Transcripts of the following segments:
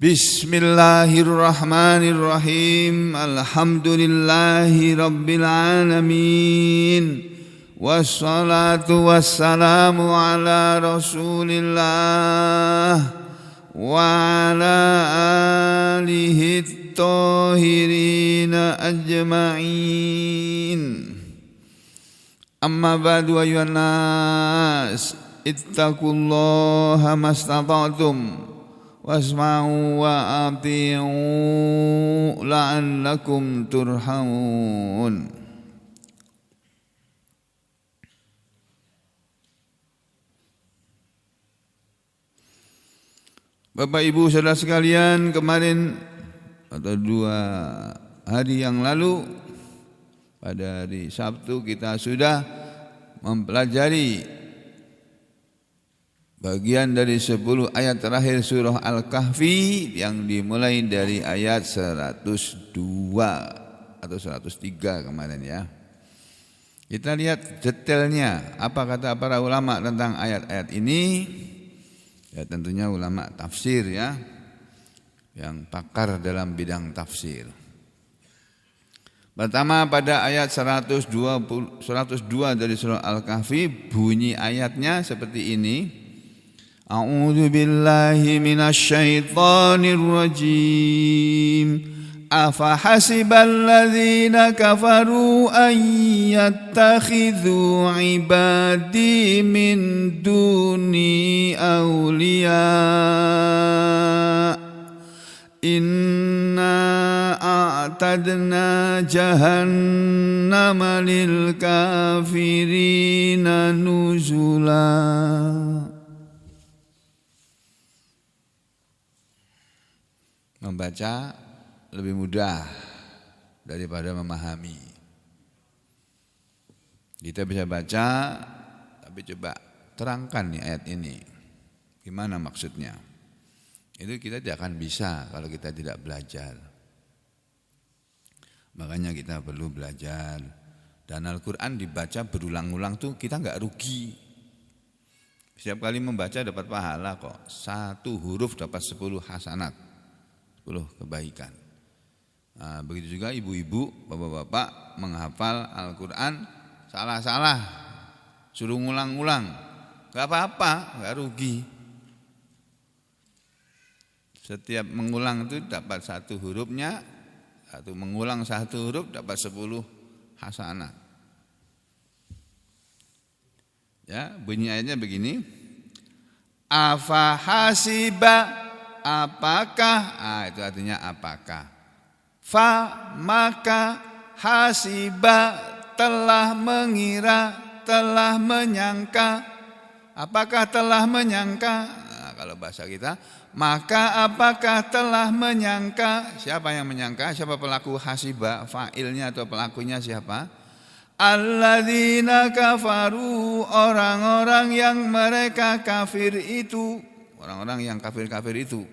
Bismillahirrahmanirrahim. Alhamdulillahi rabbil alamin. Wassalatu wassalamu ala Rasulillah wa ala alihi at-tahirina ajma'in. Amma ba'du ayyuhan nas, ittaqullaha mastata'tum wasma'u wa ati'u la'allakum turhamun. Bapak Ibu saudara sekalian, kemarin atau 2 hari yang lalu pada hari Sabtu kita sudah mempelajari bagian dari 10 ayat terakhir surah Al-Kahfi yang dimulai dari ayat 102 atau 103 kemarin ya. Kita lihat detailnya apa kata para ulama tentang ayat-ayat ini. Ya tentunya ulama tafsir ya, yang pakar dalam bidang tafsir. Pertama pada ayat 102 dari surah Al-Kahfi, bunyi ayatnya seperti ini. A'udzu billahi minasy syaithanir rajim. Afa hasibal ladzina kafaru an yattakhidhu ibadi min duni awliya. Inna a'tadna jahannama lil kafirina nuzula. Membaca lebih mudah daripada memahami. Kita bisa baca, tapi coba terangkan nih ayat ini. Gimana maksudnya? Itu kita tidak akan bisa kalau kita tidak belajar. Makanya kita perlu belajar. Dan Al-Quran dibaca berulang-ulang tuh kita nggak rugi. Setiap kali membaca dapat pahala kok. 1 huruf dapat 10 hasanat. 10 kebaikan. Nah, begitu juga ibu-ibu, bapak-bapak menghafal Al-Quran salah-salah, suruh ngulang-ulang, gak apa-apa, gak rugi. Setiap mengulang itu dapat 1 hurufnya, atau mengulang 1 huruf dapat 10 hasanat. Ya, bunyi ayatnya begini. Afa hasiba, apakah, itu artinya apakah. Fa maka, hasiba telah mengira, telah menyangka. Apakah telah menyangka? Nah, kalau bahasa kita, maka apakah telah menyangka? Siapa yang menyangka? Siapa pelaku hasiba? Fa'ilnya atau pelakunya siapa? Alladzina kafaru, orang-orang yang mereka kafir itu. Orang-orang yang kafir-kafir itu.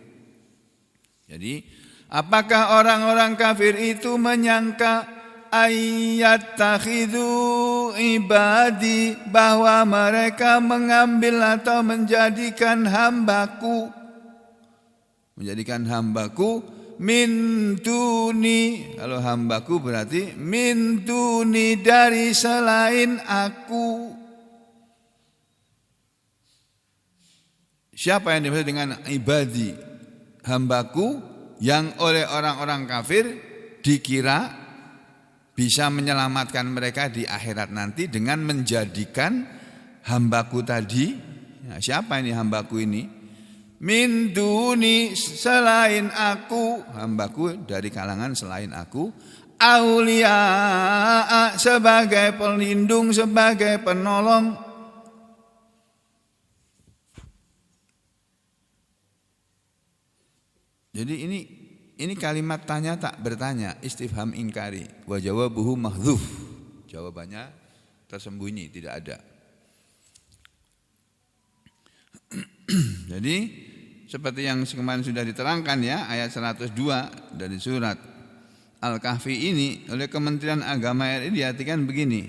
Jadi, apakah orang-orang kafir itu menyangka ayyattakhidhu ibadi, bahwa mereka mengambil atau menjadikan hambaku min duni. Kalau hambaku berarti min duni, dari selain aku. Siapa yang dimaksud dengan ibadi? Hambaku yang oleh orang-orang kafir dikira bisa menyelamatkan mereka di akhirat nanti dengan menjadikan hambaku tadi. Nah, siapa ini hambaku ini? Min duni, selain aku. Hambaku dari kalangan selain aku. Aulia, sebagai pelindung, sebagai penolong. Jadi ini kalimat tanya tak bertanya, istifham ingkari, wa jawabuhu mahdzuf. Jawabannya tersembunyi, tidak ada. Jadi seperti yang kemarin sudah diterangkan ya, ayat 102 dari surat Al-Kahfi ini oleh Kementerian Agama RI diartikan begini.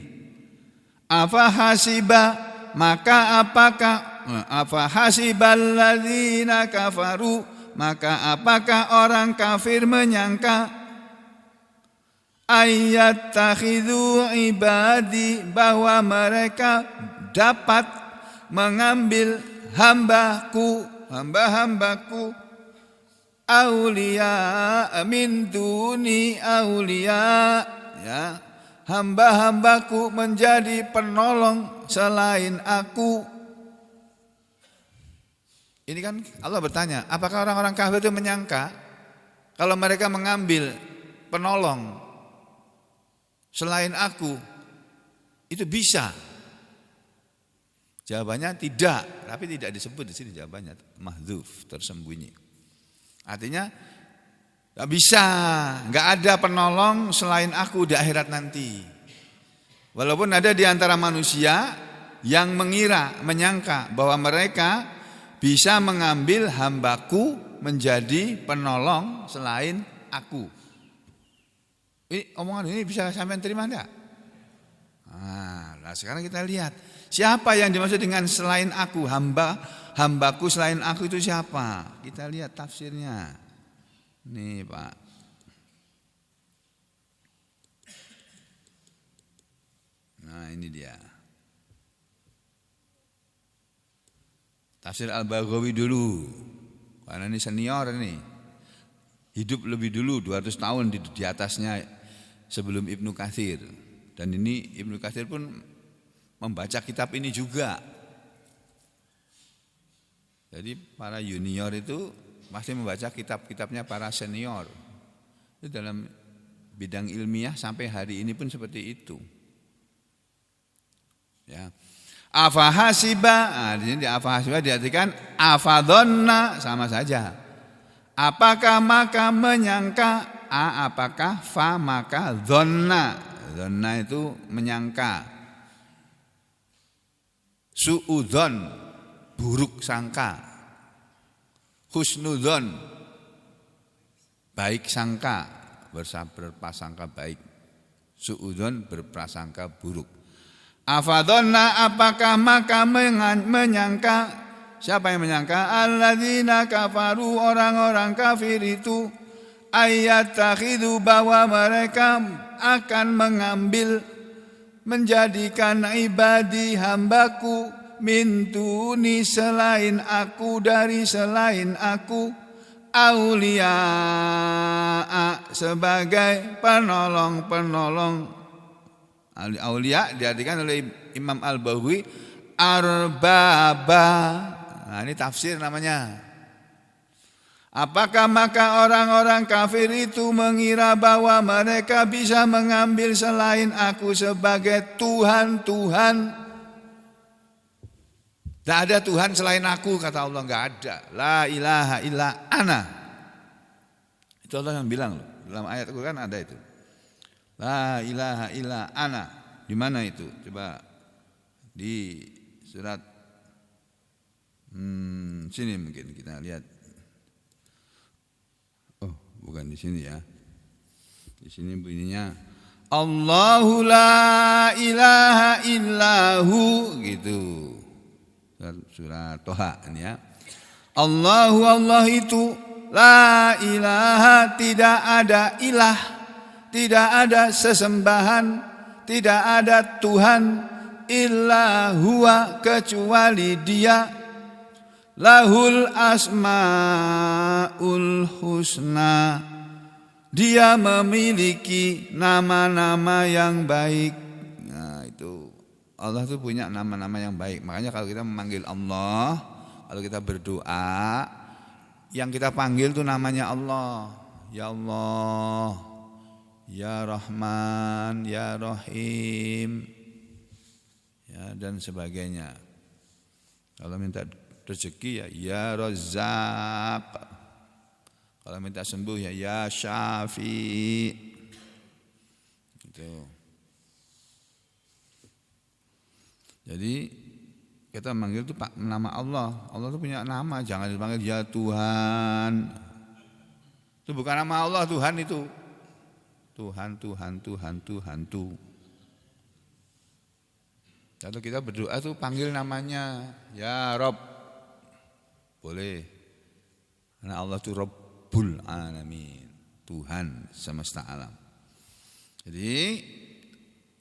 Afa hasiba, maka apakah, afa hasibal ladzina kafaru, maka apakah orang kafir menyangka ayat takhidhu ibadi, bahwa mereka dapat mengambil hamba-hambaku aulia min duni aulia, ya, hamba-hambaku menjadi penolong selain aku. Ini kan Allah bertanya, apakah orang-orang kafir itu menyangka kalau mereka mengambil penolong selain aku itu bisa? Jawabannya tidak, tapi tidak disebut di sini jawabannya, mahdzuf, tersembunyi. Artinya enggak bisa, enggak ada penolong selain aku di akhirat nanti. Walaupun ada di antara manusia yang menyangka bahwa mereka bisa mengambil hambaku menjadi penolong selain aku. Ini omongan ini bisa sampean terima enggak? Nah, sekarang kita lihat siapa yang dimaksud dengan selain aku, hambaku selain aku itu siapa? Kita lihat tafsirnya. Nih, Pak. Nah, ini dia. Tafsir Al-Baghawi dulu, karena ini senior ini, hidup lebih dulu 200 tahun di atasnya sebelum Ibnu Katsir. Dan ini Ibnu Katsir pun membaca kitab ini juga. Jadi para junior itu masih membaca kitab-kitabnya para senior. Itu dalam bidang ilmiah sampai hari ini pun seperti itu. Ya. Afahasiba, di sini afahasiba diartikan afadhonna, sama saja. Apakah maka menyangka, apakah fa maka dhonna. Dhonna itu menyangka. Su'udzon, buruk sangka. Husnudzon, baik sangka, berprasangka baik. Su'udzon, berprasangka buruk. Afadhonna, apakah maka menyangka, siapa yang menyangka? Alladzina kafaru, orang-orang kafir itu, ayat takhidu, bahwa mereka akan mengambil, menjadikan ibadi hambaku, min duni selain aku, dari selain aku, aulia sebagai penolong-penolong. Aulia diartikan oleh Imam Al-Baghawi arbaba. Nah, ini tafsir namanya. Apakah maka orang-orang kafir itu mengira bahwa mereka bisa mengambil selain aku sebagai Tuhan-Tuhan? Tidak ada Tuhan selain aku, kata Allah, enggak ada. La ilaha illa ana. Itu Allah yang bilang loh. Dalam ayat Al-Quran ada itu. La ilaha illa ana. Di mana itu? Coba di surat sini mungkin kita lihat. Oh, bukan di sini ya. Di sini bunyinya Allahu la ilaha illahu, gitu. Surat Toha ini ya. Allahu, Allah itu, la ilaha, tidak ada ilah, tidak ada sesembahan, tidak ada Tuhan, illa huwa, kecuali dia, lahul asmaul husna, dia memiliki nama-nama yang baik. Nah itu, Allah itu punya nama-nama yang baik. Makanya kalau kita memanggil Allah, kalau kita berdoa, yang kita panggil itu namanya Allah. Ya Allah, Ya Rahman, Ya Rahim, ya, dan sebagainya. Kalau minta rezeki ya Razzaq. Kalau minta sembuh ya Syafi. Gitu. Jadi kita manggil itu Pak nama Allah. Allah itu punya nama, jangan dipanggil ya Tuhan. Itu bukan nama Allah, Tuhan itu. Tuhan. Kalau kita berdoa tuh panggil namanya, ya Rob, boleh. Karena Allah itu Rabbul Alamin, Tuhan semesta alam. Jadi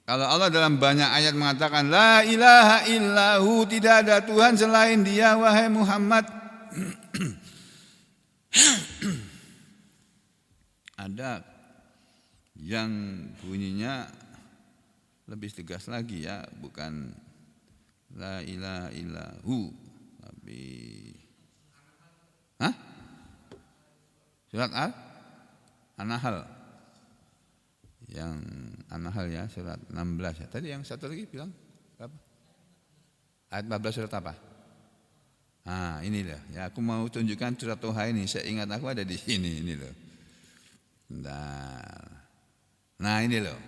kalau Allah dalam banyak ayat mengatakan la ilaha illahu, tidak ada Tuhan selain Dia wahai Muhammad. Ada yang bunyinya lebih tegas lagi ya, bukan la ilaha illahu tapi surat An-Nahl. Yang An-Nahl ya, surat 16 ya. Tadi yang satu lagi bilang apa? Ayat 14 surat apa? Ini loh. Ya, aku mau tunjukkan surat Toha ini. Saya ingat aku ada di sini ini loh. Nah, ini loh.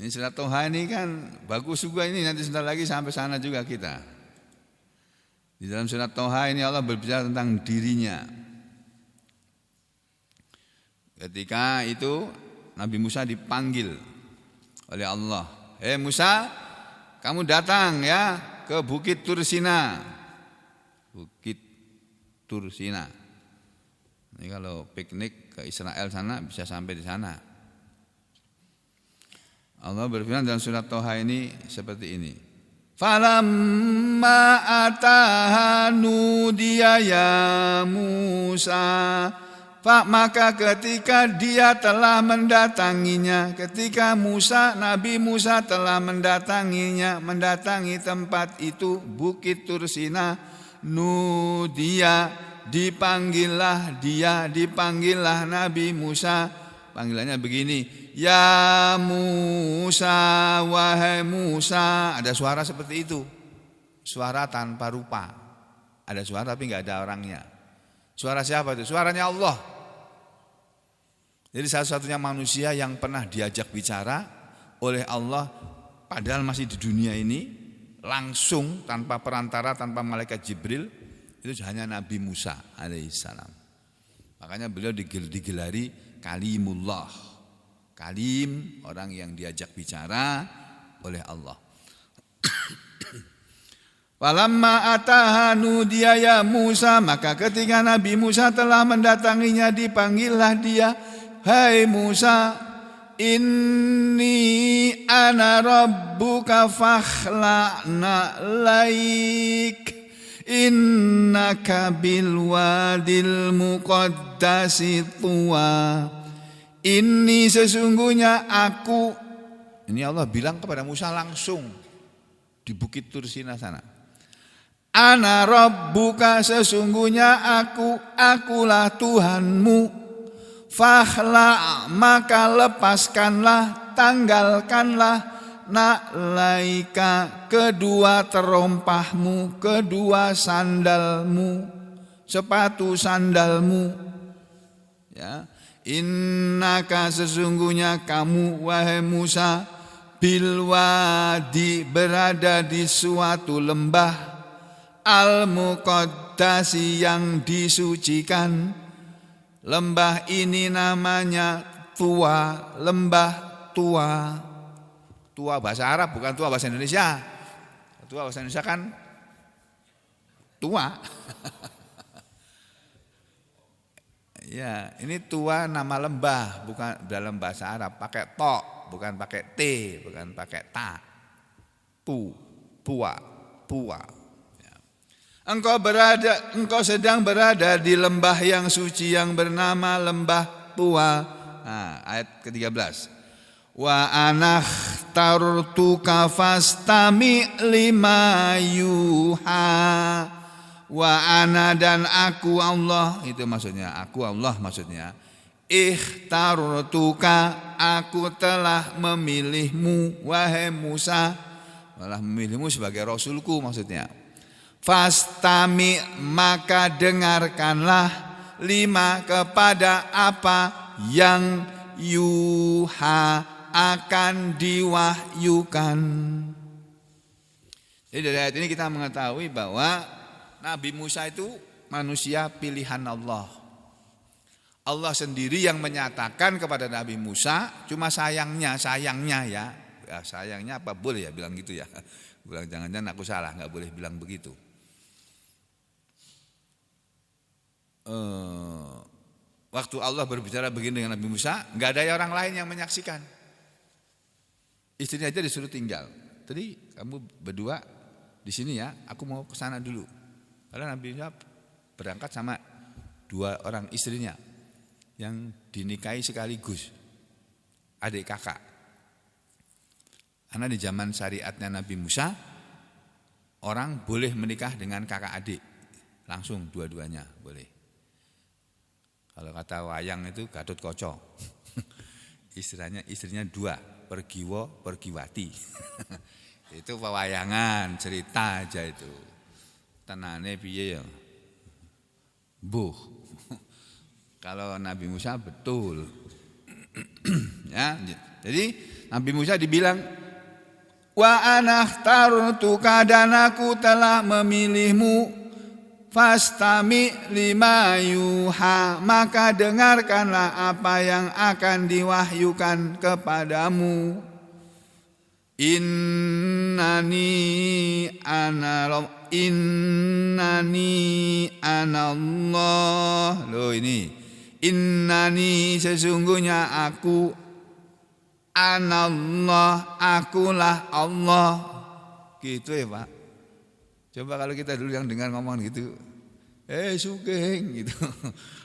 Ini surat Toha ini kan bagus juga ini, nanti sebentar lagi sampai sana juga kita. Di dalam surat Toha ini Allah berbicara tentang dirinya. Ketika itu Nabi Musa dipanggil oleh Allah. Musa, kamu datang ya ke Bukit Tursina. Bukit Tursina. Ini kalau piknik ke Israel sana bisa sampai di sana. Allah berfirman dalam surat Toha ini seperti ini. Falamma atahanu dia ya Musa. Maka ketika dia telah mendatanginya, ketika Nabi Musa telah mendatangi tempat itu, Bukit Tursina, dipanggillah Nabi Musa. Panggilannya begini, ya Musa, wahai Musa. Ada suara seperti itu, suara tanpa rupa. Ada suara tapi nggak ada orangnya. Suara siapa itu? Suaranya Allah. Jadi satu-satunya manusia yang pernah diajak bicara oleh Allah padahal masih di dunia ini langsung tanpa perantara, tanpa malaikat Jibril, itu hanya Nabi Musa alaihissalam. Makanya beliau digelari Kalimullah. Kalim, orang yang diajak bicara oleh Allah. Walamma atahanu dia ya Musa, maka ketika Nabi Musa telah mendatanginya, dipanggillah dia, hai Musa, inni ana rabbuka fakhla'na laik, innaka bil wadil muqaddasi tuwa. Ini sesungguhnya aku, ini Allah bilang kepada Musa langsung di Bukit Tursina sana. Ana rabbuka, sesungguhnya akulah Tuhanmu. Fakhla, maka lepaskanlah, tanggalkanlah, na'laika, kedua terompahmu, kedua sandalmu, sepatu sandalmu. Ya, innaka, sesungguhnya kamu wahai Musa, bilwadi, berada di suatu lembah, al-muqaddasi, yang disucikan. Lembah ini namanya Tuwa, lembah Tuwa. Tuwa bahasa Arab, bukan Tuwa bahasa Indonesia. Tuwa bahasa Indonesia kan tua. Ya, ini Tuwa nama lembah, bukan dalam bahasa Arab, pakai to, bukan pakai t, bukan pakai ta. Tuwa. Engkau sedang berada di lembah yang suci yang bernama lembah Tuwa. Ayat ke-13. Wa anakhtartuka fastami lima yuha. Wa ana, dan aku Allah, itu maksudnya, aku Allah maksudnya. Ikhtartuka, aku telah memilihmu wahai Musa, telah memilihmu sebagai rasulku maksudnya. Fastami, maka dengarkanlah, lima, kepada apa yang yuha, akan diwahyukan. Jadi dari ayat ini kita mengetahui bahwa Nabi Musa itu manusia pilihan Allah. Allah sendiri yang menyatakan kepada Nabi Musa, cuma sayangnya ya sayangnya apa boleh ya bilang gitu ya. Bilang jangan-jangan aku salah, nggak boleh bilang begitu. waktu Allah berbicara begini dengan Nabi Musa, nggak ada orang lain yang menyaksikan. Istrinya aja disuruh tinggal. Tadi kamu berdua di sini ya, aku mau ke sana dulu. Karena Nabi Musa berangkat sama 2 orang istrinya yang dinikahi sekaligus, adik kakak. Karena di zaman syariatnya Nabi Musa, orang boleh menikah dengan kakak adik, langsung dua-duanya boleh. Kalau kata wayang itu Gatot Kaca, istrinya 2, Pergiwo, Pergiwati. Itu pewayangan, cerita aja itu. Tenane piye ya? Mbuh. Kalau Nabi Musa betul. Ya, jadi Nabi Musa dibilang, wa anakhtarutuka, dan aku telah memilihmu, fastami lima yuha, maka dengarkanlah apa yang akan diwahyukan kepadamu. Innani anallah. Loh ini, innani sesungguhnya aku, anallah akulah Allah. Gitu ya Pak. Coba kalau kita dulu yang dengar ngomong gitu, Sugeng gitu.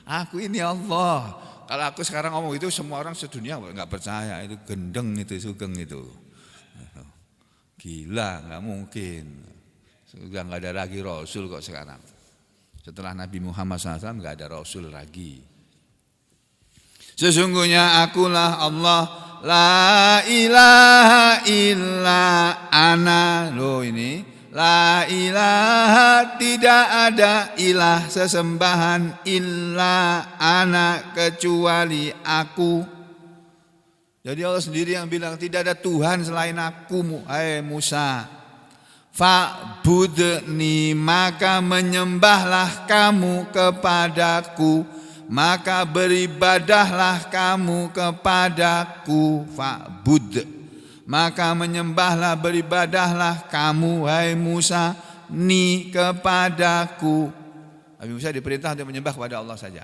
Aku ini Allah. Kalau aku sekarang ngomong itu, semua orang sedunia nggak percaya, itu gendeng itu, Sugeng itu. Gila, nggak mungkin. Sudah nggak ada lagi Rasul kok sekarang. Setelah Nabi Muhammad SAW nggak ada Rasul lagi. Sesungguhnya akulah Allah, la ilaha illa ana. Loh ini, la ilaha, tidak ada ilah sesembahan, illa ana, kecuali aku. Jadi Allah sendiri yang bilang tidak ada Tuhan selain aku, hai Musa. Fa'budni, maka menyembahlah kamu kepadaku, maka beribadahlah kamu kepadaku. Fa'bud, maka menyembahlah, beribadahlah kamu, hai Musa, ni kepadaku. Nabi Musa diperintah untuk menyembah kepada Allah saja.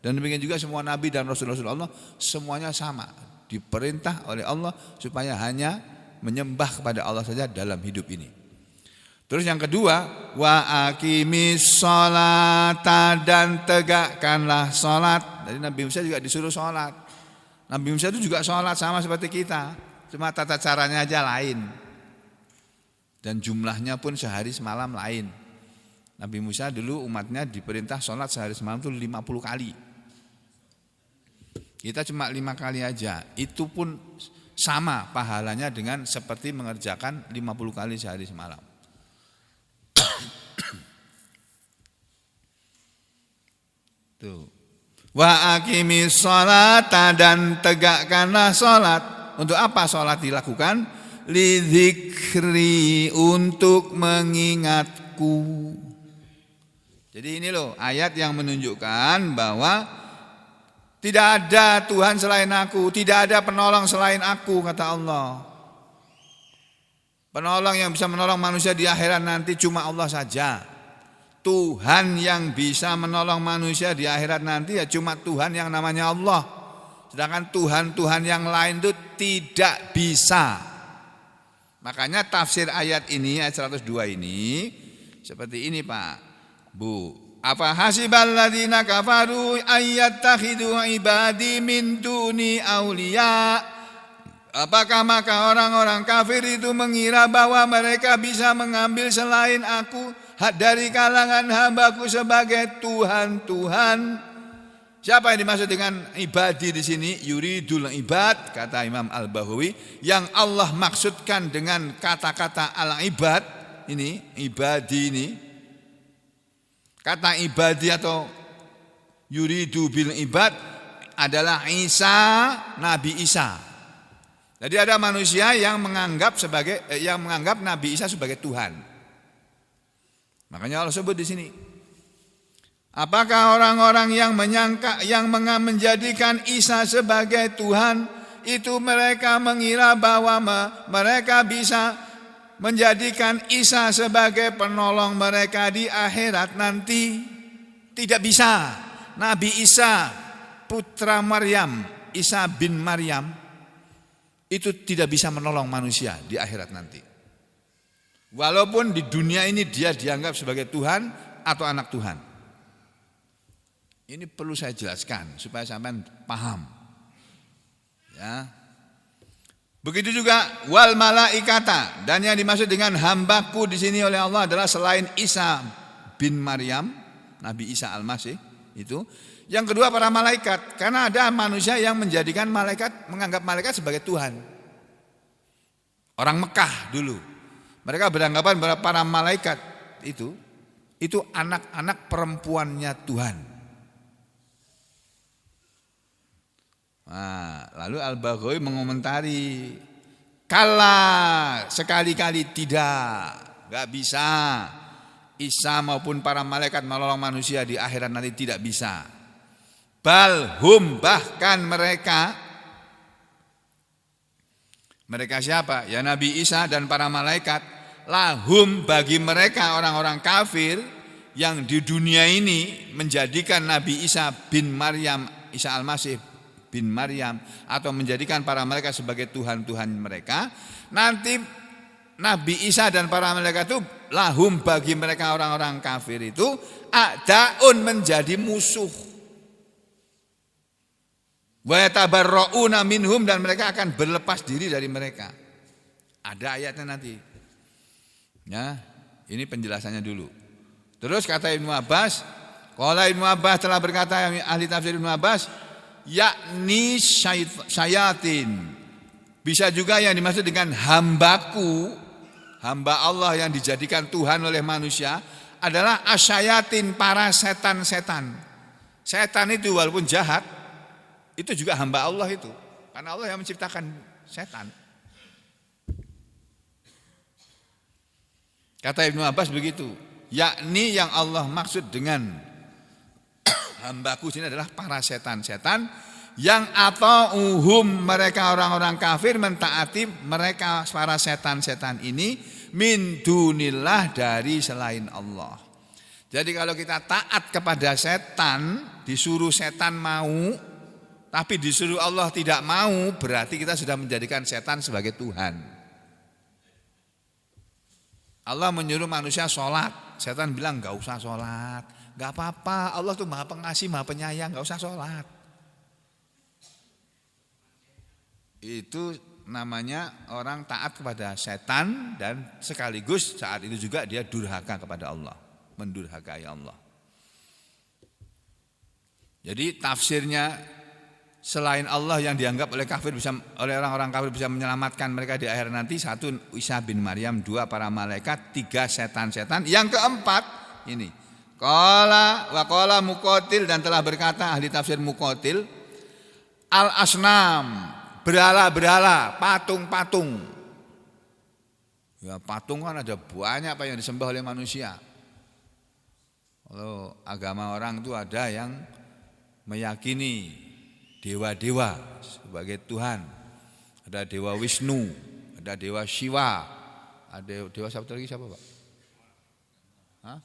Dan demikian juga semua nabi dan rasul-rasul Allah semuanya sama, diperintah oleh Allah supaya hanya menyembah kepada Allah saja dalam hidup ini. Terus yang kedua, wa aqimis sholata, dan tegakkanlah sholat. Jadi Nabi Musa juga disuruh sholat. Nabi Musa itu juga sholat sama seperti kita, cuma tata caranya aja lain. Dan jumlahnya pun sehari semalam lain. Nabi Musa dulu umatnya diperintah sholat sehari semalam itu 50 kali. Kita cuma 5 kali aja. Itu pun sama pahalanya dengan seperti mengerjakan 50 kali sehari semalam. Tuh. Wa aqimis sholata, dan tegakkanlah sholat. Untuk apa sholat dilakukan? Lidzikri, untuk mengingatku. Jadi ini loh ayat yang menunjukkan bahwa tidak ada Tuhan selain aku, tidak ada penolong selain aku, kata Allah. Penolong yang bisa menolong manusia di akhirat nanti cuma Allah saja. Tuhan yang bisa menolong manusia di akhirat nanti ya cuma Tuhan yang namanya Allah. Sedangkan Tuhan-Tuhan yang lain itu tidak bisa. Makanya tafsir ayat ini, ayat 102 ini seperti ini Pak, Bu. Apa hasibal ladzina kafaru ayyattakhidu ibadi min duni auliya. Apakah maka orang-orang kafir itu mengira bahwa mereka bisa mengambil selain aku dari kalangan hambaku sebagai Tuhan-Tuhan? Siapa yang dimaksud dengan ibadi di sini? Yuridul ibad, kata Imam Al-Bahawi. Yang Allah maksudkan dengan kata-kata al-ibad ini, ibadi ini, kata ibadi atau yuridu bil ibad adalah Isa, Nabi Isa. Jadi ada manusia yang menganggap Nabi Isa sebagai Tuhan. Makanya Allah sebut di sini. Apakah orang-orang yang menjadikan Isa sebagai Tuhan itu mereka mengira bahwa mereka bisa menjadikan Isa sebagai penolong mereka di akhirat nanti? Tidak bisa. Nabi Isa putra Maryam, Isa bin Maryam, itu tidak bisa menolong manusia di akhirat nanti. Walaupun di dunia ini dia dianggap sebagai Tuhan atau anak Tuhan. Ini perlu saya jelaskan supaya sampean paham. Ya. Begitu juga wal malaikata, dan yang dimaksud dengan hambaku di sini oleh Allah adalah selain Isa bin Maryam, Nabi Isa Al-Masih itu. Yang kedua para malaikat, karena ada manusia yang menjadikan malaikat, menganggap malaikat sebagai Tuhan. Orang Mekah dulu, mereka beranggapan bahwa para malaikat itu anak-anak perempuannya Tuhan. Nah, lalu Al-Baghawi mengomentari, kala sekali-kali tidak, gak bisa. Isa maupun para malaikat menolong manusia di akhirat nanti tidak bisa. Balhum, bahkan mereka siapa? Ya Nabi Isa dan para malaikat. Lahum, bagi mereka orang-orang kafir yang di dunia ini menjadikan Nabi Isa bin Maryam, Isa Al-Masih bin Maryam, atau menjadikan para malaikat sebagai Tuhan-Tuhan mereka. Nanti Nabi Isa dan para malaikat itu lahum, bagi mereka orang-orang kafir itu a'daun, menjadi musuh. Wa yatabarra'una minhum, dan mereka akan berlepas diri dari mereka. Ada ayatnya nanti. Ya, ini penjelasannya dulu. Terus kata Ibnu Abbas, qala Ibnu Abbas telah berkata, yang ahli tafsir Ibnu Abbas, yakni syayatin. Bisa juga yang dimaksud dengan hambaku, hamba Allah yang dijadikan Tuhan oleh manusia adalah asyayatin, para setan-setan. Setan itu walaupun jahat, itu juga hamba Allah itu. Karena Allah yang menciptakan setan. Kata Ibnu Abbas begitu. Yakni yang Allah maksud dengan hambaku sini adalah para setan-setan yang ata'uhum, mereka orang-orang kafir mentaati mereka para setan-setan ini min dunillah, dari selain Allah. Jadi kalau kita taat kepada setan, disuruh setan mau, tapi disuruh Allah tidak mau, berarti kita sudah menjadikan setan sebagai Tuhan. Allah menyuruh manusia sholat, setan bilang gak usah sholat. Gak apa-apa, Allah tuh maha pengasih, maha penyayang, gak usah sholat. Itu namanya orang taat kepada setan, dan sekaligus saat itu juga dia durhaka kepada Allah, mendurhakai Allah. Jadi tafsirnya, selain Allah yang dianggap oleh orang-orang kafir bisa menyelamatkan mereka di akhir nanti, satu Isa bin Maryam, dua para malaikat, tiga setan-setan. Yang keempat ini qala Muqatil, dan telah berkata ahli tafsir Muqatil, al-asnam, berhala-berhala, patung-patung. Ya patung kan ada banyak apa yang disembah oleh manusia. Kalau agama orang itu ada yang meyakini dewa-dewa sebagai Tuhan. Ada dewa Wisnu, ada dewa Shiva, ada dewa satu lagi siapa Pak? Hah?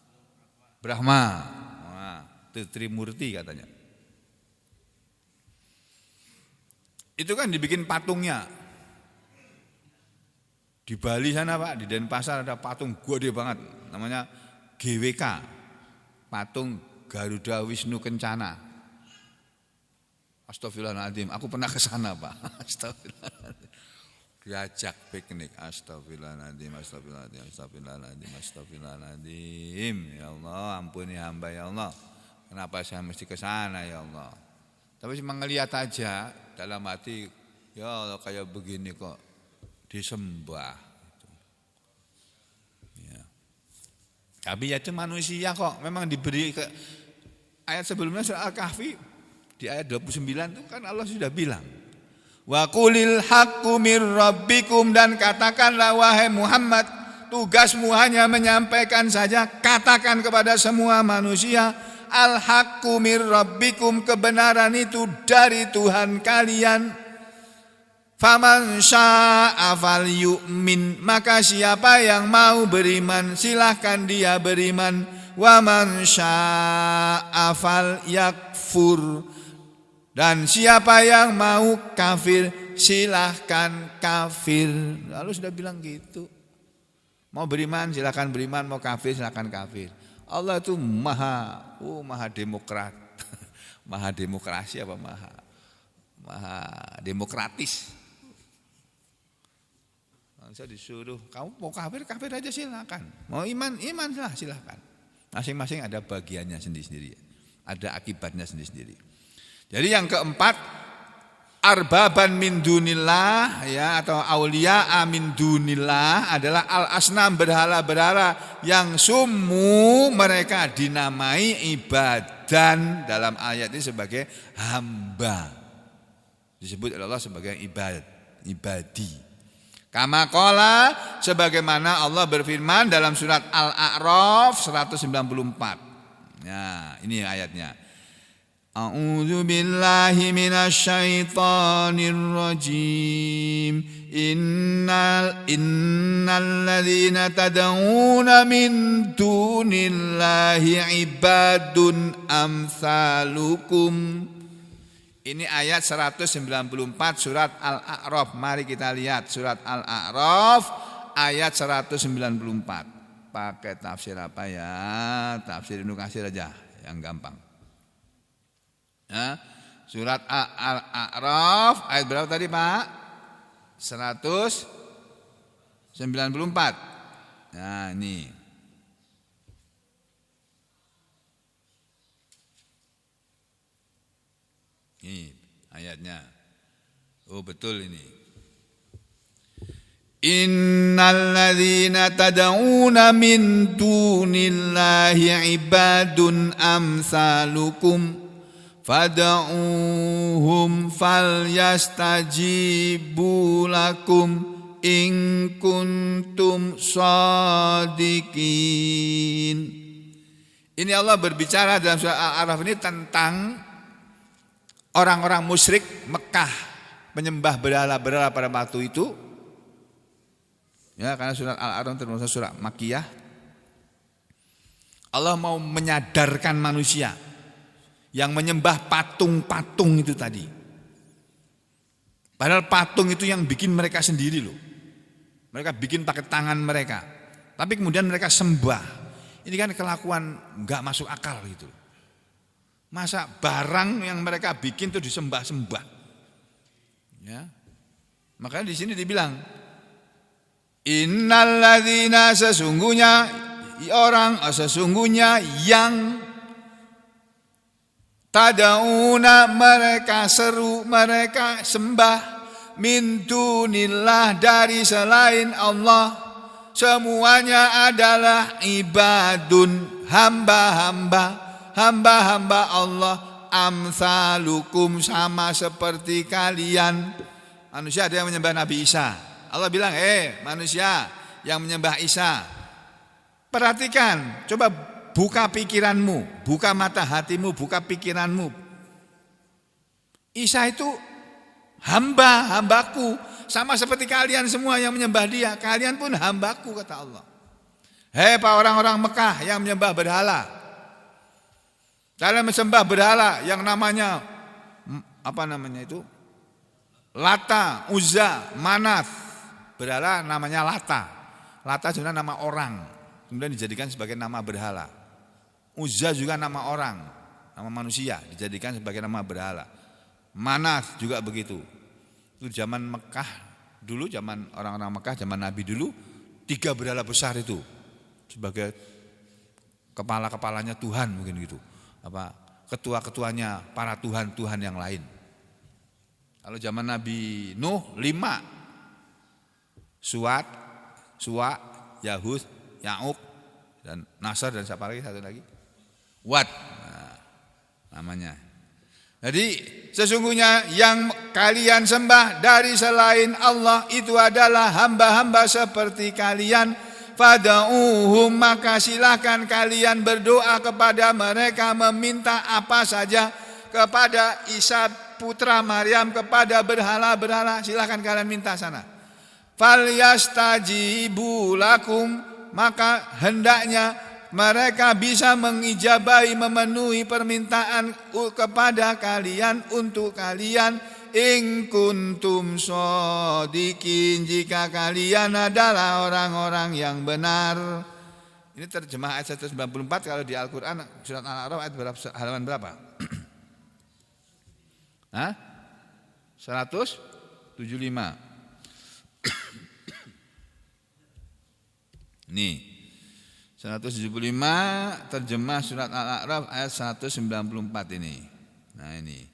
Brahma. Nah, itu Trimurti katanya. Itu kan dibikin patungnya. Di Bali sana Pak, di Denpasar ada patung gede banget, namanya GWK, patung Garuda Wisnu Kencana. Astagfirullahaladzim, aku pernah ke sana Pak. Astagfirullahaladzim. Diajak piknik. Astagfirullahaladzim. Ya Allah, ampuni hamba ya Allah. Kenapa saya mesti ke sana ya Allah? Tapi cuma ngelihat aja, dalam hati, ya Allah kayak begini kok disembah. Ya. Tapi ya itu manusia kok, memang diberi ayat sebelumnya surah Al-Kahfi. Di ayat 29 itu kan Allah sudah bilang, wa qulil haqqu mir rabbikum, dan katakanlah wahai Muhammad, tugasmu hanya menyampaikan saja, katakan kepada semua manusia, al haqqu mir rabbikum, kebenaran itu dari Tuhan kalian. Faman syaa'a falyu'min, maka siapa yang mau beriman silahkan dia beriman. wa man syaa'a falyakfur. Dan siapa yang mau kafir, silahkan kafir. Lalu sudah bilang gitu. Mau beriman silahkan beriman, mau kafir silahkan kafir. Allah itu maha demokrat. Maha demokrasi apa maha demokratis. Saya disuruh, kamu mau kafir aja silahkan. Mau iman silahkan. Masing-masing ada bagiannya sendiri-sendiri. Ada akibatnya sendiri-sendiri. Jadi yang keempat, arbaban min dunillah ya, atau auliya min dunillah adalah al-asnam, berhala-berhala yang summu mereka dinamai ibadan, dalam ayat ini sebagai hamba. Disebut oleh Allah sebagai ibadi. Kama qala, sebagaimana Allah berfirman dalam surat Al-A'raf 194. Nah, ini ayatnya. A'udzu billahi minasy syaithanir rajim. Innal ladzina tad'una min dunillahi ibadun amsalukum. Ini ayat 194 surat Al-A'raf. Mari kita lihat surat Al-A'raf ayat 194. Pakai tafsir apa ya? Tafsir Ibnu Katsir aja yang gampang. Ya, surat Al-A'raf ayat berapa tadi Pak? 194. Nah ini. Ini ayatnya. Oh betul ini. Innal ladzina tad'una min dunillahi ibadun amsalukum fad'uuhum falyastajibu lakum in kuntum shadiqin. Ini Allah berbicara dalam surah Al-A'raf ini tentang orang-orang musyrik Mekah menyembah berhala-berhala pada waktu itu. Ya, karena surat Al-A'raf termasuk surah Makkiyah. Allah mau menyadarkan manusia yang menyembah patung-patung itu tadi. Padahal patung itu yang bikin mereka sendiri loh. Mereka bikin pakai tangan mereka. Tapi kemudian mereka sembah. Ini kan kelakuan enggak masuk akal gitu. Masa barang yang mereka bikin itu disembah-sembah. Ya. Makanya di sini dibilang innalladzina, sesungguhnya yang tad'una, mereka seru, mereka sembah, min dunillah, dari selain Allah, semuanya adalah ibadun, hamba-hamba Allah, amsalukum, sama seperti kalian. Manusia ada yang menyembah Nabi Isa. Allah bilang, manusia yang menyembah Isa, perhatikan, coba buka pikiranmu, buka mata hatimu, buka pikiranmu. Isa itu hambaku, sama seperti kalian semua yang menyembah dia. Kalian pun hambaku, kata Allah. Hei para orang-orang Mekah yang menyembah berhala, kalian menyembah berhala yang namanya Lata, Uzza, Manat. Berhala namanya Lata. Lata sebenarnya nama orang, kemudian dijadikan sebagai nama berhala. Uzza juga nama orang, nama manusia, dijadikan sebagai nama berhala. Manat juga begitu. Itu zaman Mekah dulu, zaman orang-orang Mekah, zaman Nabi dulu, 3 berhala besar itu sebagai kepala-kepalanya Tuhan mungkin gitu. Ketua-ketuanya para Tuhan yang lain. Kalau zaman Nabi Nuh 5. Suat, Suwa, Yahud, Ya'uq, dan Nasr, dan siapa lagi, satu lagi? Wad, namanya. Jadi sesungguhnya yang kalian sembah dari selain Allah itu adalah hamba-hamba seperti kalian. Fad'uuhum, maka silakan kalian berdoa kepada mereka, meminta apa saja kepada Isa putra Maryam, kepada berhala-berhala, silakan kalian minta sana. Falyastajibu lakum, maka hendaknya mereka bisa mengijabahi, memenuhi permintaan kepada kalian, untuk kalian. In kuntum shodiqin, jika kalian adalah orang-orang yang benar. Ini terjemah ayat 194. Kalau di Al-Quran surat Al-A'raf ayat berapa, halaman berapa? 175. Nih 175 terjemah surat Al-A'raf ayat 194 ini. Nah ini.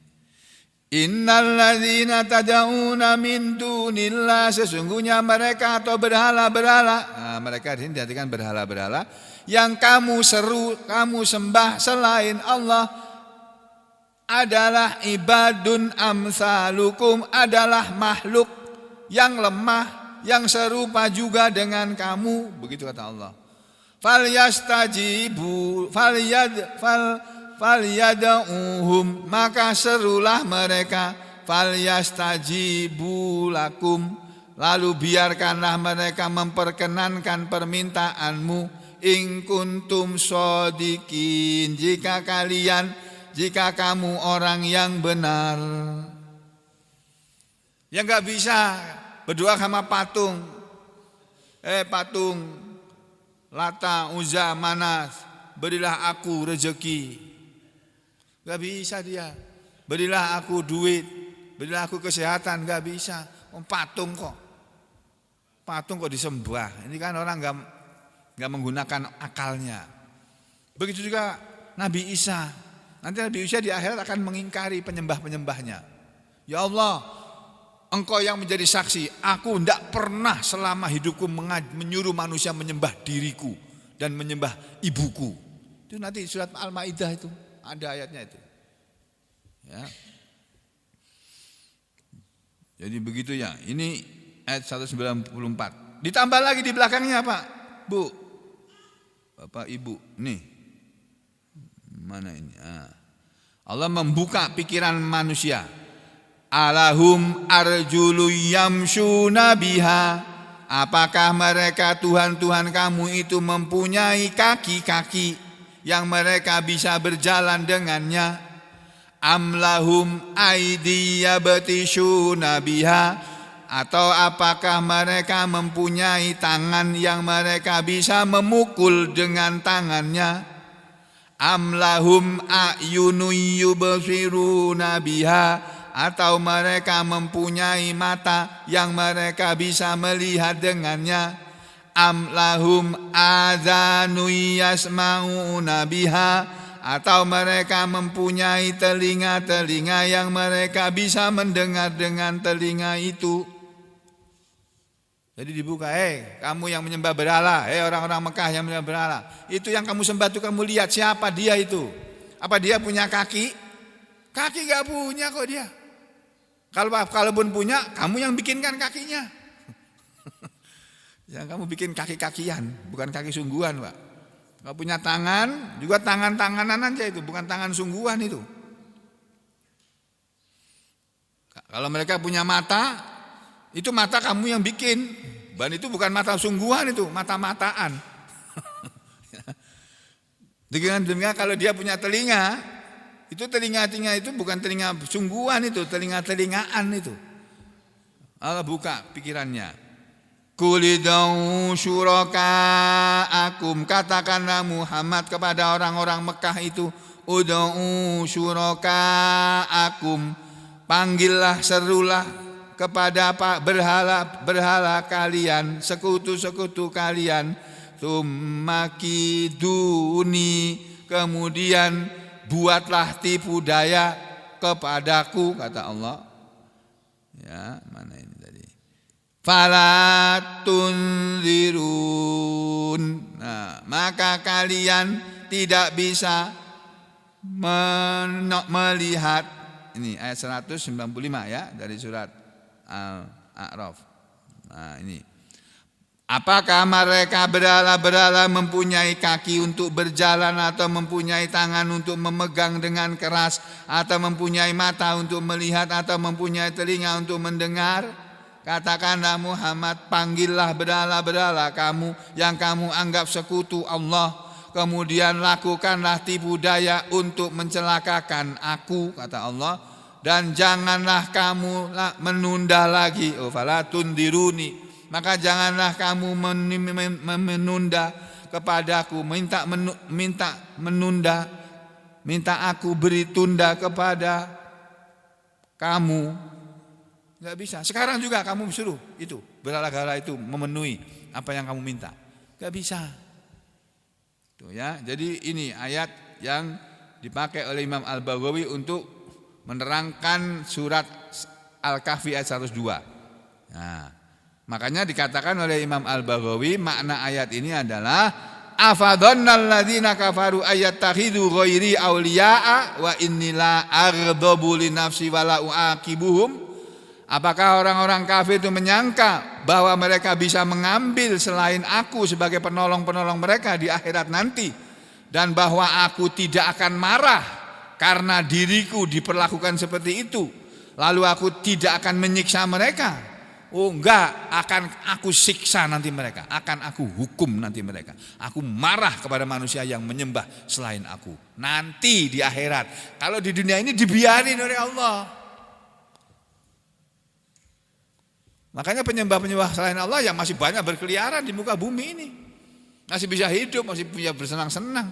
Innalladzina tad'una min dunillah, sesungguhnya mereka atau berhala-berhala. Nah, mereka di sini diartikan berhala-berhala yang kamu seru, kamu sembah selain Allah adalah ibadun amsalukum, adalah makhluk yang lemah, yang serupa juga dengan kamu, begitu kata Allah. Falyastajibu falyad'uhum, maka serulah mereka, falyastajibu lakum, lalu biarkanlah mereka memperkenankan permintaanmu, in kuntum shodiqin, jika kamu orang yang benar. Ya enggak bisa berdoa sama patung. Patung Lata, Uzza, Manas, berilah aku rezeki. Gak bisa dia. Berilah aku duit, berilah aku kesehatan, gak bisa. Patung kok disembah. Ini kan orang gak menggunakan akalnya. Begitu juga Nabi Isa. Nanti Nabi Isa di akhirat akan mengingkari penyembah-penyembahnya. Ya Allah, Engkau yang menjadi saksi, aku tidak pernah selama hidupku menyuruh manusia menyembah diriku dan menyembah ibuku. Itu nanti surat Al-Maidah itu ada ayatnya itu. Ya. Jadi begitu ya. Ini ayat 194. Ditambah lagi di belakangnya Pak, Bu, Bapak Ibu. Nih. Mana ini? Allah membuka pikiran manusia. Alahum arjulu yamshuna biha, apakah mereka Tuhan-Tuhan kamu itu mempunyai kaki-kaki yang mereka bisa berjalan dengannya? Amlahum aidiyabtishuna biha, atau apakah mereka mempunyai tangan yang mereka bisa memukul dengan tangannya? Amlahum a'yunu yubsiruna biha, atau mereka mempunyai mata yang mereka bisa melihat dengannya? Am lahum adzanu yasma'una biha, atau mereka mempunyai telinga-telinga yang mereka bisa mendengar dengan telinga itu? Jadi dibuka, kamu yang menyembah berhala, orang-orang Mekah yang menyembah berhala, itu yang kamu sembah itu kamu lihat siapa dia itu? Apa dia punya kaki? Kaki gak punya kok dia. Kalaupun punya, kamu yang bikinkan kakinya. Yang kamu bikin kaki-kakian, bukan kaki sungguhan, Pak. Kalau punya tangan, juga tangan-tanganan aja itu, bukan tangan sungguhan itu. Kalau mereka punya mata, itu mata kamu yang bikin. Dan itu bukan mata sungguhan itu, mata-mataan. Dengan kalau dia punya telinga, itu telinga-telinga itu bukan telinga sungguhan itu, telinga-telingaan itu. Allah buka pikirannya. Kulidau syuraka'akum, katakanlah Muhammad kepada orang-orang Mekah itu, ud'u syuraka'akum, panggillah, serulah kepada berhala kalian, sekutu-sekutu kalian, tsummakiduni, kemudian buatlah tipu daya kepadaku, kata Allah. Ya, mana ini tadi? Falatunzirun. Nah, maka kalian tidak bisa melihat. Ini ayat 195 ya dari surat Al-A'raf. Nah, ini. Apakah mereka berhala-berhala mempunyai kaki untuk berjalan, atau mempunyai tangan untuk memegang dengan keras, atau mempunyai mata untuk melihat, atau mempunyai telinga untuk mendengar? Katakanlah Muhammad, panggillah berhala-berhala kamu yang kamu anggap sekutu Allah. kemudian lakukanlah tipu daya untuk mencelakakan aku, kata Allah, dan janganlah kamu menunda lagi. Fala tundiruni, maka janganlah kamu menunda kepadaku, minta aku beri tunda kepada kamu. Enggak bisa. Sekarang juga kamu suruh itu berhala-hala itu memenuhi apa yang kamu minta. Enggak bisa. Tuh ya. Jadi ini ayat yang dipakai oleh Imam Al-Baghawi untuk menerangkan surat Al-Kahfi ayat 102. Nah, makanya dikatakan oleh Imam Al-Baghawi makna ayat ini adalah afadhannal ladzina kafaru ayattakhidhu ghairi auliya'a wa innila aghdabu li nafsi wala uaqibuhum. Apakah orang-orang kafir itu menyangka bahwa mereka bisa mengambil selain aku sebagai penolong-penolong mereka di akhirat nanti, dan bahwa aku tidak akan marah karena diriku diperlakukan seperti itu, lalu aku tidak akan menyiksa mereka? Oh enggak, akan aku siksa nanti mereka, akan aku hukum nanti mereka. Aku marah kepada manusia yang menyembah selain aku nanti di akhirat. Kalau di dunia ini dibiarin oleh Allah. Makanya penyembah-penyembah selain Allah yang masih banyak berkeliaran di muka bumi ini, masih bisa hidup, masih bisa bersenang-senang.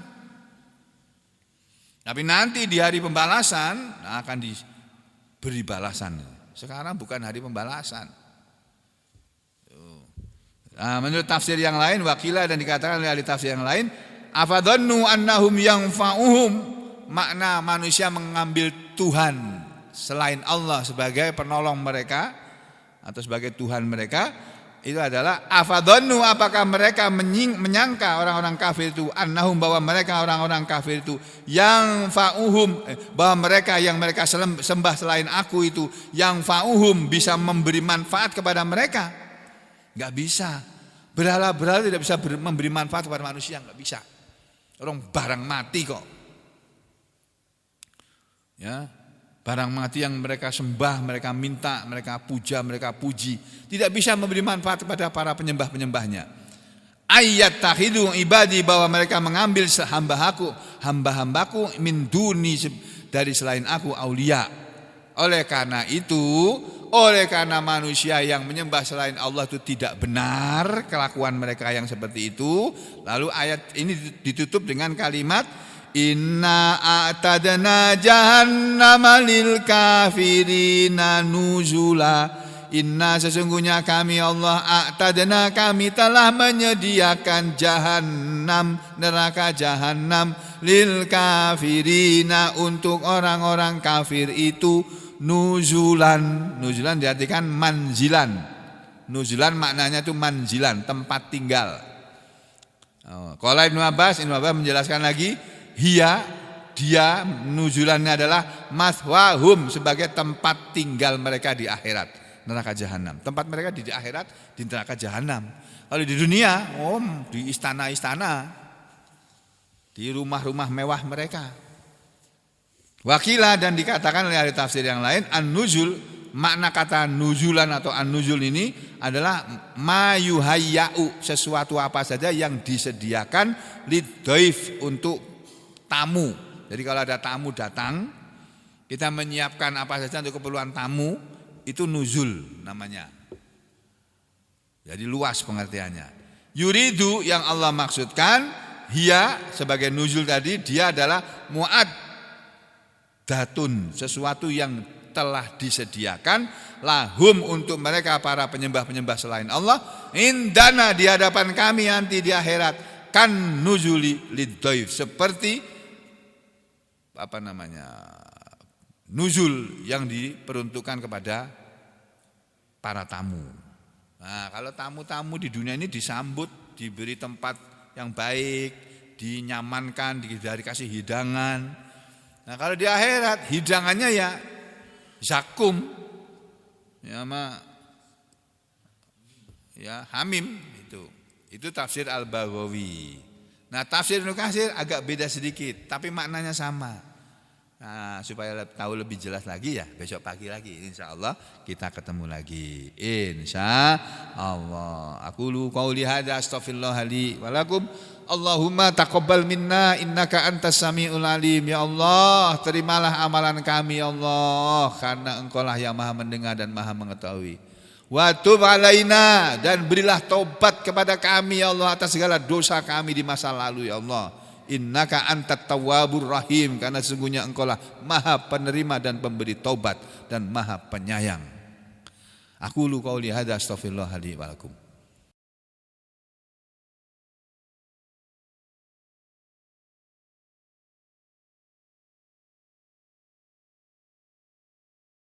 Tapi nanti di hari pembalasan akan diberi balasan. Sekarang bukan hari pembalasan. Nah, menurut tafsir yang lain, wakila, dan dikatakan oleh ahli tafsir yang lain, afadhannu annahum yanfa'uhum, makna manusia mengambil Tuhan selain Allah sebagai penolong mereka atau sebagai Tuhan mereka, itu adalah afadhannu, apakah mereka menyangka orang-orang kafir itu, annahum, bahwa mereka orang-orang kafir itu, yang fa'uhum, bahwa mereka yang mereka sembah selain aku itu, yang fa'uhum, bisa memberi manfaat kepada mereka. Enggak bisa. Berhala-berhala tidak bisa memberi manfaat kepada manusia, enggak bisa. Orang barang mati kok. Ya, barang mati yang mereka sembah, mereka minta, mereka puja, mereka puji, tidak bisa memberi manfaat kepada para penyembah-penyembahnya. Ayat tahidu ibadi, bahwa mereka mengambil hamba-hambaku min duni, dari selain aku, aulia. Oleh karena manusia yang menyembah selain Allah itu tidak benar kelakuan mereka yang seperti itu, lalu ayat ini ditutup dengan kalimat inna a'tadna jahannama lil kafirina nuzula. Inna, sesungguhnya kami Allah, a'tadna, kami telah menyediakan jahannam, neraka jahannam, lil kafirina, untuk orang-orang kafir itu, nuzulan. Nuzulan diartikan manzilan. Nuzulan maknanya itu manzilan, tempat tinggal. Qala Ibnu Abbas menjelaskan lagi, dia nuzulannya adalah maswahum, sebagai tempat tinggal mereka di akhirat, neraka jahanam. Tempat mereka di akhirat di neraka jahanam. Kalau di dunia, di istana-istana, di rumah-rumah mewah mereka. Wakila, dan dikatakan oleh ahli tafsir yang lain, an-nuzul, makna kata nuzulan atau an-nuzul ini adalah mayuhayya'u, sesuatu apa saja yang disediakan lidhaif, untuk tamu. Jadi kalau ada tamu datang, kita menyiapkan apa saja untuk keperluan tamu, itu nuzul namanya. Jadi luas pengertiannya. Yuridu, yang Allah maksudkan, hiya sebagai nuzul tadi, dia adalah mu'addatun, sesuatu yang telah disediakan lahum, untuk mereka para penyembah-penyembah selain Allah, indana, di hadapan kami nanti di akhirat, kan nuzuli lidhaif, seperti nuzul yang diperuntukkan kepada para tamu. Nah, kalau tamu-tamu di dunia ini disambut, diberi tempat yang baik, dinyamankan, dikasih hidangan. Nah, kalau di akhirat hidangannya ya zakum, hamim, itu tafsir Al-Baghawi. Nah, tafsir Ibnu Katsir agak beda sedikit, tapi maknanya sama. Nah, supaya tahu lebih jelas lagi ya besok pagi lagi insya Allah kita ketemu lagi insya Allah. Aku lu qauli hadza astaghfirullah li wa lakum. Allahumma taqabbal minna innaka antas samiul alim. Ya Allah, terimalah amalan kami ya Allah, karena Engkau lah yang Maha mendengar dan Maha mengetahui. Wa tub alaina, dan berilah taubat kepada kami ya Allah atas segala dosa kami di masa lalu ya Allah. Innaka antat tawwabur rahim, karena sesungguhnya Engkaulah Maha penerima dan pemberi taubat dan Maha penyayang. Aku lu qauli hadza astaghfirullah li wa lakum.